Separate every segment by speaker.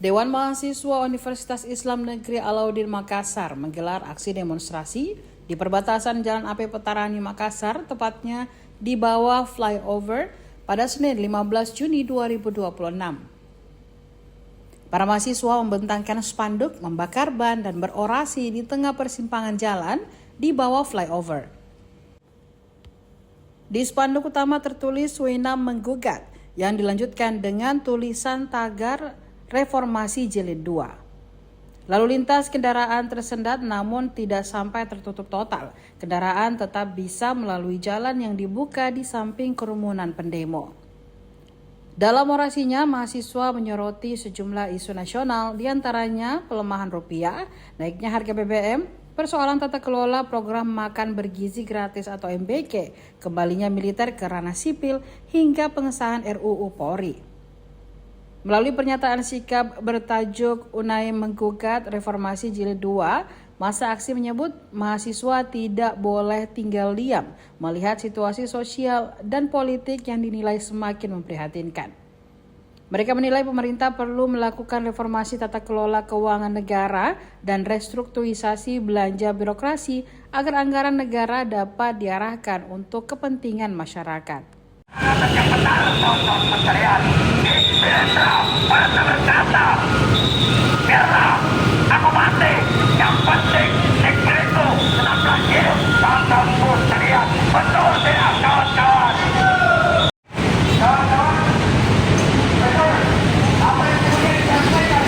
Speaker 1: Dewan Mahasiswa Universitas Islam Negeri Alauddin Makassar menggelar aksi demonstrasi di perbatasan Jalan AP Petarani Makassar, tepatnya di bawah flyover pada Senin 15 Juni 2026. Para mahasiswa membentangkan spanduk, membakar ban, dan berorasi di tengah persimpangan jalan di bawah flyover. Di spanduk utama tertulis "Wenam menggugat", yang dilanjutkan dengan tulisan tagar Reformasi Jilid 2. Lalu lintas kendaraan tersendat namun tidak sampai tertutup total. Kendaraan tetap bisa melalui jalan yang dibuka di samping kerumunan pendemo. Dalam orasinya, mahasiswa menyoroti sejumlah isu nasional, diantaranya pelemahan rupiah, naiknya harga BBM, persoalan tata kelola program makan bergizi gratis atau MBG, kembalinya militer ke ranah sipil, hingga pengesahan RUU Polri. Melalui pernyataan sikap bertajuk "Unai Menggugat Reformasi Jilid 2", masa aksi menyebut mahasiswa tidak boleh tinggal diam melihat situasi sosial dan politik yang dinilai semakin memprihatinkan. Mereka menilai pemerintah perlu melakukan reformasi tata kelola keuangan negara dan restrukturisasi belanja birokrasi agar anggaran negara dapat diarahkan untuk kepentingan masyarakat.
Speaker 2: Aku mati, yang penting negeri itu senang berakhir. Tonton pun sekalian, betul tidak kawan-kawan? Kawan-kawan, betul. Apa yang kemudian disampaikan?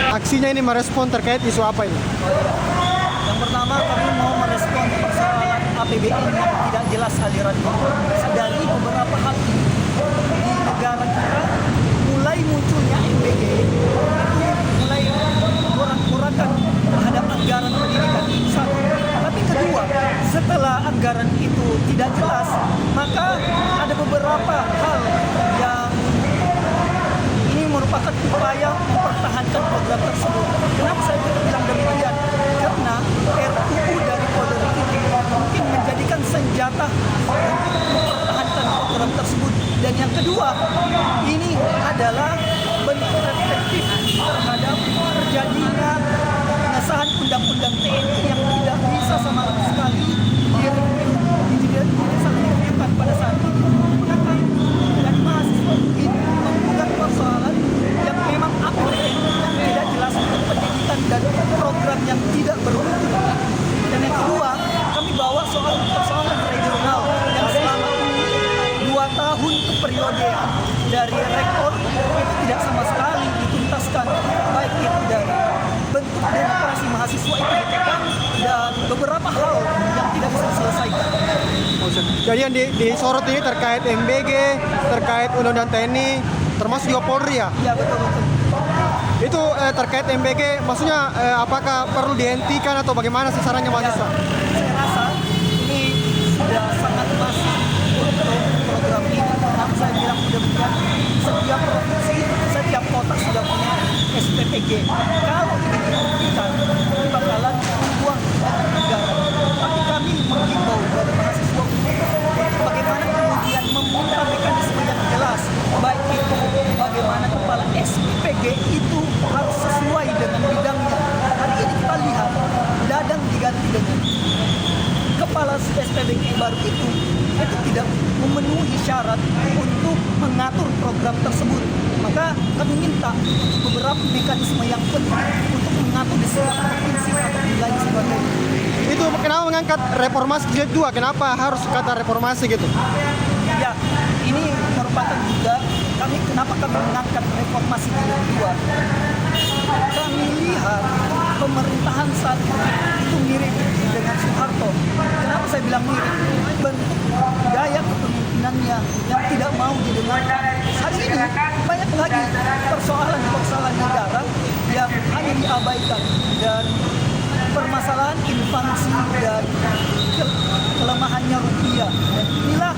Speaker 3: Aksinya ini merespon terkait isu apa ini?
Speaker 4: Yang pertama, kami mau merespon persoalan APBN yang tidak jelas alirannya. Dari beberapa hal ini di negara kita mulai munculnya MBG, mulai kurang-kurangkan terhadap anggaran pendidikan. Satu. Tapi kedua, setelah anggaran itu tidak jelas, maka ada beberapa hal yang ini merupakan upaya mempertahankan program tersebut. Kenapa saya bilang demikian? Karena RUU dari Polri itu mungkin menjadikan senjata untuk mempertahankan program tersebut. Dan yang kedua, ini adalah bentuk reflektif terhadap terjadinya pengesahan undang-undang TNI yang tidak bisa sama sekali direview pada saat ini. Mengapa dan mahasiswa ini membuat persoalan yang memang APBN tidak jelas untuk pendidikan dan program yang tidak bermutu. Dan yang kedua, kami bawa soal persoalan regional yang selama ini
Speaker 3: Jadi yang disorot ini terkait MBG, terkait Undang-Undang TNI, termasuk juga Polri ya.
Speaker 4: Ya betul.
Speaker 3: Itu terkait MBG, maksudnya apakah perlu dihentikan atau bagaimana sih sarannya mahasiswa?
Speaker 4: Saya rasa ini sudah sangat masif untuk program ini. Kenapa saya bilang sudah bukan setiap provinsi, setiap kota sudah punya SPPG. Kalau ini dihentikan, ini bakalan membuang banyak negara. Tapi kami menghimbau kepada mahasiswa bagaimana kemudian meminta mekanisme yang jelas, baik itu bagaimana kepala SPPG itu harus sesuai dengan bidangnya. Hari ini kita lihat Dadang diganti dengan kepala SPPG baru itu tidak memenuhi syarat untuk mengatur program tersebut. Maka kami minta beberapa mekanisme yang penting untuk mengatur di sebuah provinsi atau wilayah sebagainya.
Speaker 3: Itu kenapa mengangkat reformasi jilid 2? Kenapa harus kata reformasi gitu?
Speaker 4: Ya, ini merupakan juga kenapa kami mengangkat reformasi jilid 2. Kami lihat pemerintahan saat itu mirip dengan Soeharto. Kenapa saya bilang mirip? Bentuk gaya kepemimpinannya yang tidak mau didengarkan. Hari ini banyak lagi persoalan negara yang hanya diabaikan, dan permasalahan inflasi dan kelemahannya rupiah. Dan inilah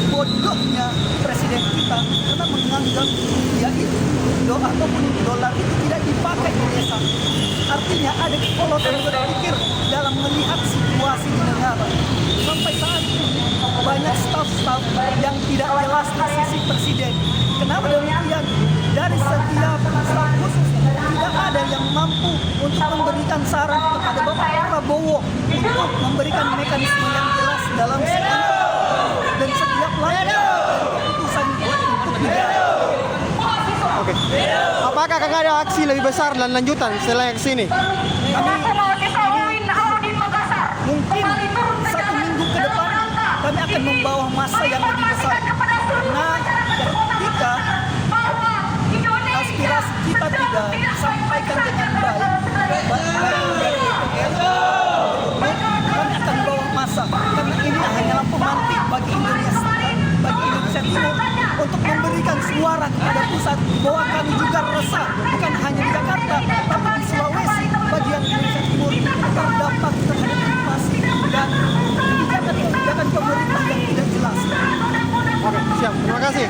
Speaker 4: bodohnya presiden kita karena menganggap rupiah itu ataupun dolar itu tidak dipakai di desa. Artinya ada kepolosan berpikir dalam melihat situasi di negara. Sampai saat ini banyak staf-staf yang tidak jelas di sisi presiden. Kenapa demikian? Dari setiap staf khusus tidak ada yang mampu untuk memberikan saran kepada Bapak Prabowo untuk memberikan mekanisme yang jelas dalam dan setiap langkah keputusan untuk negara.
Speaker 3: Oke. Apakah akan ada aksi lebih besar dan lanjutan setelah aksi ini?
Speaker 4: Mungkin 1 minggu ke depan kami akan membawa massa yang lebih besar. Nah, ketika aspirasi kita tidak disampaikan dengan baik kami akan bawa massa, karena ini hanyalah pemantik bagi Indonesia Timur untuk memberikan suara kepada pusat bahwa kami juga resah, bukan hanya di Jakarta tapi di Sulawesi, bagian Indonesia Timur terdampak terhadap inflasi dan kebijakan pemerintah yang tidak jelas.
Speaker 3: Oke, siap. Terima kasih.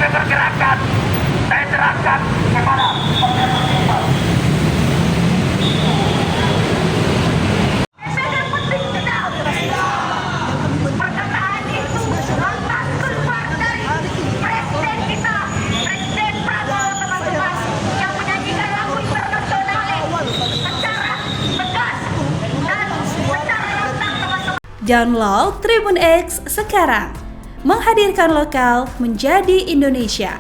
Speaker 2: Pergerakan saya serahkan kepada perkataan itu lantas keluar dari presiden kita, Presiden Prabowo, teman-teman, yang menyanyikan lagu internasional secara tegas dan secara lantang, teman-teman.
Speaker 5: Download Tribun X sekarang, menghadirkan lokal menjadi Indonesia.